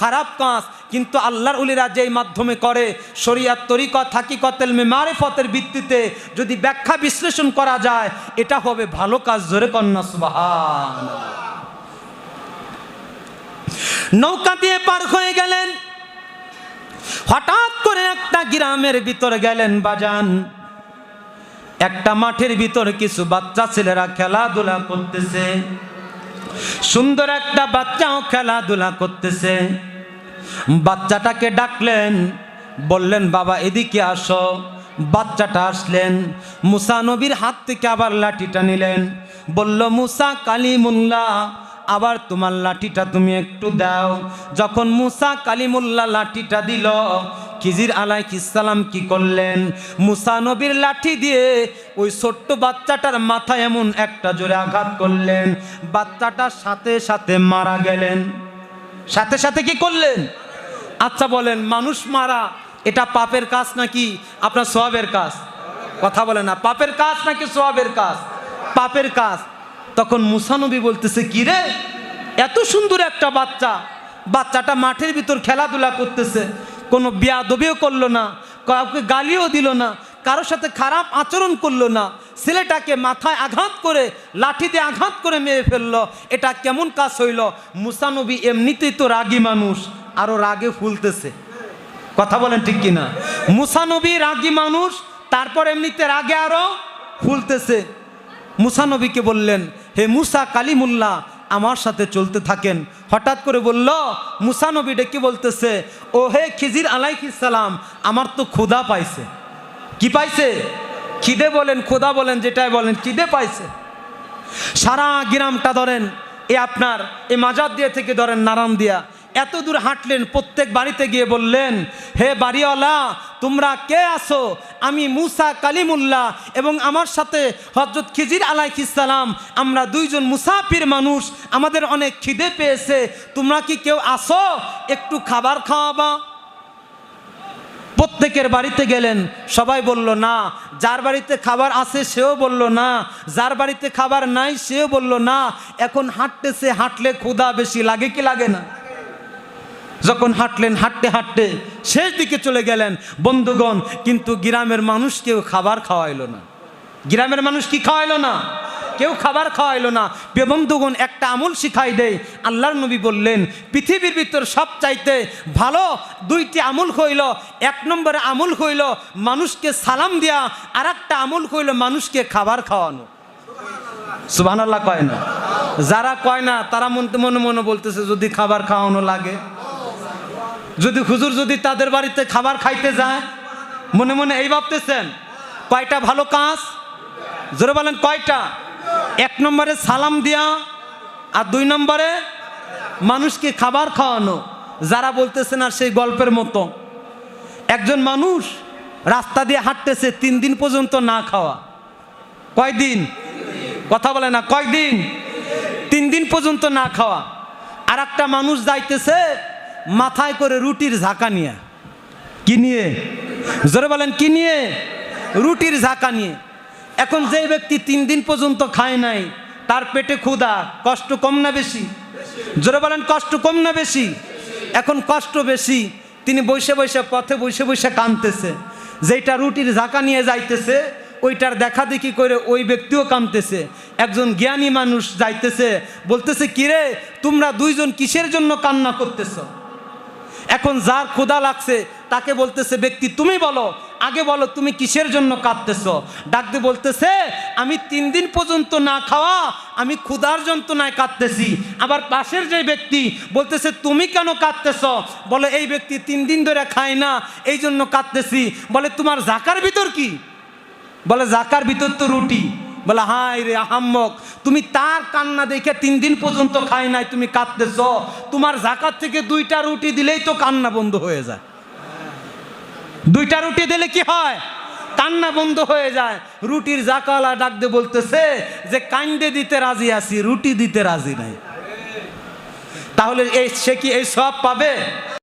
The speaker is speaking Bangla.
খারাপ কাজ, কিন্তু আল্লাহর ওলিরা যেই মাধ্যমে করে শরিয়াত তরিকত হাকিকত ইলমে মারিফতের ভিত্তিতে যদি ব্যাখ্যা বিশ্লেষণ করা যায়, এটা হবে ভালো কাজ। জোরে কন্যা সুবহানাল্লাহ। নৌকা দিয়ে পার হয়ে গেলেন, হঠাৎ করে একটা গ্রামের ভিতর গেলেন বাজান। একটা মাঠের ভিতর কিছু বাচ্চা ছেলেরা খেলাধুলা করতেছে, সুন্দর একটা বাচ্চাও খেলাধুলা করতেছে। বাচ্চাটাকে ডাকলেন, বললেন বাবা এদিকে আসো। বাচ্চাটা আসলেন, মুসা নবীর হাত থেকে আবার লাঠিটা নিলেন, বলল মুসা কালিমুল্লাহ, আবার তোমার লাঠিটা তুমি একটু দাও। যখন মুসা কালিমুল্লাহ লাঠিটা দিল, খিজির আলাইহিস সালাম কি করলেন? মুসা নবীর লাঠি দিয়ে ওই ছোট্ট বাচ্চাটার মাথায় এমন একটা জোরে আঘাত করলেন, বাচ্চাটার সাথে সাথে মারা গেলেন। সাথে সাথে কি করলেন? আচ্ছা বলেন, মানুষ মারা এটা পাপের কাজ নাকি আপনার সওয়াবের কাজ? কথা বলে না, পাপের কাজ নাকি সওয়াবের কাজ? পাপের কাজ। তখন মুসা নবী বলতেছে, কি রে, এত সুন্দর একটা বাচ্চা, বাচ্চাটা মাঠের ভিতর খেলাধুলা করতেছে, কোনো বেয়াদবিও করলো না, কাউকে গালিও দিল না, কারোর সাথে খারাপ আচরণ করলো না, ছেলেটাকে মাথায় আঘাত করে লাঠি দিয়ে আঘাত করে মেরে ফেললো, এটা কেমন কাজ হইল? মুসা নবী এমনিতেই তো রাগী মানুষ, আরো রাগে ফুলতেছে। কথা বলেন ঠিক কিনা? মুসা নবী রাগী মানুষ, তারপর এমনিতে রাগে আরো ফুলতেছে। মুসা নবীকে বললেন, হে মুসা কালিমুল্লাহ, আমার সাথে চলতে থাকেন। হঠাৎ করে বলল, মুসা নবী ডেকে বলতেছে, ও হে খিজির আলাইহিস সালাম, আমার তো ক্ষুধা পাইছে। কি পাইছে? খিদে বলেন, ক্ষুধা বলেন, যেটাই বলেন, খিদে পাইছে। সারা গ্রামটা ধরেন, এ আপনার এ মাজার দিয়ে থেকে ধরেন নারাম দিয়া এত দূর হাঁটলেন, প্রত্যেক বাড়িতে গিয়ে বললেন, হে বাড়িওয়ালা, তোমরা কে আসো? আমি মুসা কালিমুল্লাহ এবং আমার সাথে হযরত খিজির আলাইহিস সালাম, আমরা দুইজন মুসাফির মানুষ, আমাদের অনেক খিদে পেয়েছে, তোমরা কি কেউ আসো, একটু খাবার খাওয়াবা? প্রত্যেকের বাড়িতে গেলেন, সবাই বলল না। যার বাড়িতে খাবার আছে সেও বলল না, যার বাড়িতে খাবার নাই সেও বলল না। এখন হাঁটতেছে, হাঁটলে ক্ষুধা বেশি লাগে কি লাগে না? যখন হাঁটলেন, হাঁটতে হাঁটতে শেষ দিকে চলে গেলেন বন্ধুগণ, কিন্তু গ্রামের মানুষ কেউ খাবার খাওয়াইলো না। গ্রামের মানুষ কি খাওয়াইলো না? কেউ খাবার খাওয়াইলো না। বন্ধুগণ, একটা আমল শিখাই দেয়। আল্লাহর নবী বললেন, পৃথিবীর ভিতর সবচাইতে ভালো দুইটি আমল হইল, এক নম্বরে আমল হইল মানুষকে সালাম দেয়া, আর একটা আমল হইল মানুষকে খাবার খাওয়ানো। সুবহানাল্লাহ কয় না? যারা কয় না তারা মনে মনে বলতেছে, যদি খাবার খাওয়ানো লাগে, যদি হুজুর যদি তাদের বাড়িতে খাবার খাইতে যায়, মনে মনে এই ভাবতেছেন। কয়টা ভালো কাজ? জোরে বলেন, কয়টা? এক নম্বরে সালাম দেয়া, আর দুই নম্বরে মানুষকে খাবার খাওয়ানো। যারা বলতেছেন আর সেই গল্পের মতো, একজন মানুষ রাস্তা দিয়ে হাঁটতেছে, 3 দিন পর্যন্ত না খাওয়া। কয়দিন? কথা বলে না, কয়দিন? 3 দিন পর্যন্ত না খাওয়া। আর একটা মানুষ যাইতেছে মাথায় করে রুটির ঝাঁকা নিয়ে। কি নিয়ে? জোরে বলেন, কি নিয়ে? রুটির ঝাঁকা নিয়ে। এখন যে ব্যক্তি 3 দিন পর্যন্ত খায় নাই, তার পেটে ক্ষুধা, কষ্ট কম না বেশি? জোরে বলেন, কষ্ট কম না বেশি? এখন কষ্ট বেশি, তিনি বসে বসে পথে বসে বসে কাঁদতেছে। যেটা রুটির ঝাঁকা নিয়ে যাইতেছে ওইটার দেখা দেখি করে ওই ব্যক্তিও কাঁদতেছে। একজন জ্ঞানী মানুষ যাইতেছে, বলতেছে, কিরে তোমরা দুইজন কিসের জন্য কান্না করতেছ? এখন যার ক্ষুধা লাগছে তাকে বলতেছে, ব্যক্তি তুমি বলো, আগে বলো তুমি কিসের জন্য কাঁদতেছ? ডাক দিয়ে বলতেছে, আমি 3 দিন পর্যন্ত না খাওয়া, আমি ক্ষুধার যন্ত্রণায় কাঁদতেছি। আবার পাশের যে ব্যক্তি বলতেছে, তুমি কেন কাঁদতেছ? বলে, এই ব্যক্তি 3 দিন ধরে খায় না, এই জন্য কাঁদতেছি। বলে, তোমার জাকার ভিতর কি? বলে, জাকার ভিতর তো রুটি। বলে, হাই রে আহাম্মক, তুমি তার কান্না দেখে 3 দিন পর্যন্ত খাই নাই, তুমি কাঁদতেছ। তোমার জাকাত থেকে 2টা রুটি দিলেই তো কান্না বন্ধ হয়ে যায়। 2টা রুটি দিলে কি হয়? কান্না বন্ধ হয়ে যায়। রুটির জাকালা ডাক দিয়ে বলতেছে যে, কান্দে দিতে রাজি আছি, রুটি দিতে রাজি নাই। তাহলে সে কি এই সওয়াব পাবে?